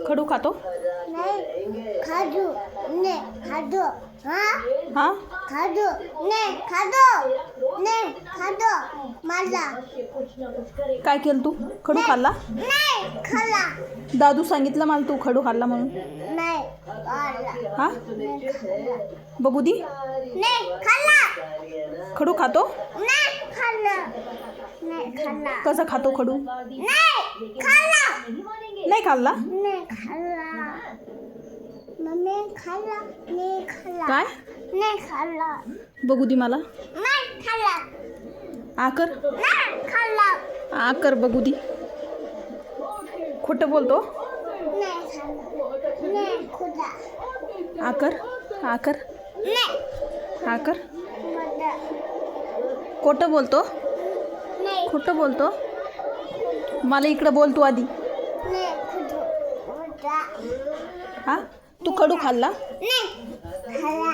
खडू खातो? नहीं खादो, नहीं खादो, हाँ हाँ खादो, नहीं खादो, नहीं खादो, मला काय केलं तू? खडू खाल्ला? नहीं खाला, दादू सांगितलं मला तू खडू खाल्ला म्हणून. नहीं खाला, हा नहीं खाला, बघू दी. नहीं खाला, खडू खातो? नहीं खाला, नहीं खाला, कसा खातो खडू? नहीं खाला, नाही खाल्ला. नहीं खाला, मम्मी खाला, नहीं खाला, काय? नहीं खाला, बघू दी मला. नहीं खाला, आकर नहीं खाला, आकर बघू दी. खोटं बोलतो. नहीं खाला, नहीं खुदा, आकर आकर नहीं आकर मदा, खोटं बोलतो. नहीं खोटं बोलतो. मला इकडं बोल तू आधी. नहीं खुदा, मदा, हा तू खडू खाल्ला? नहीं खाला.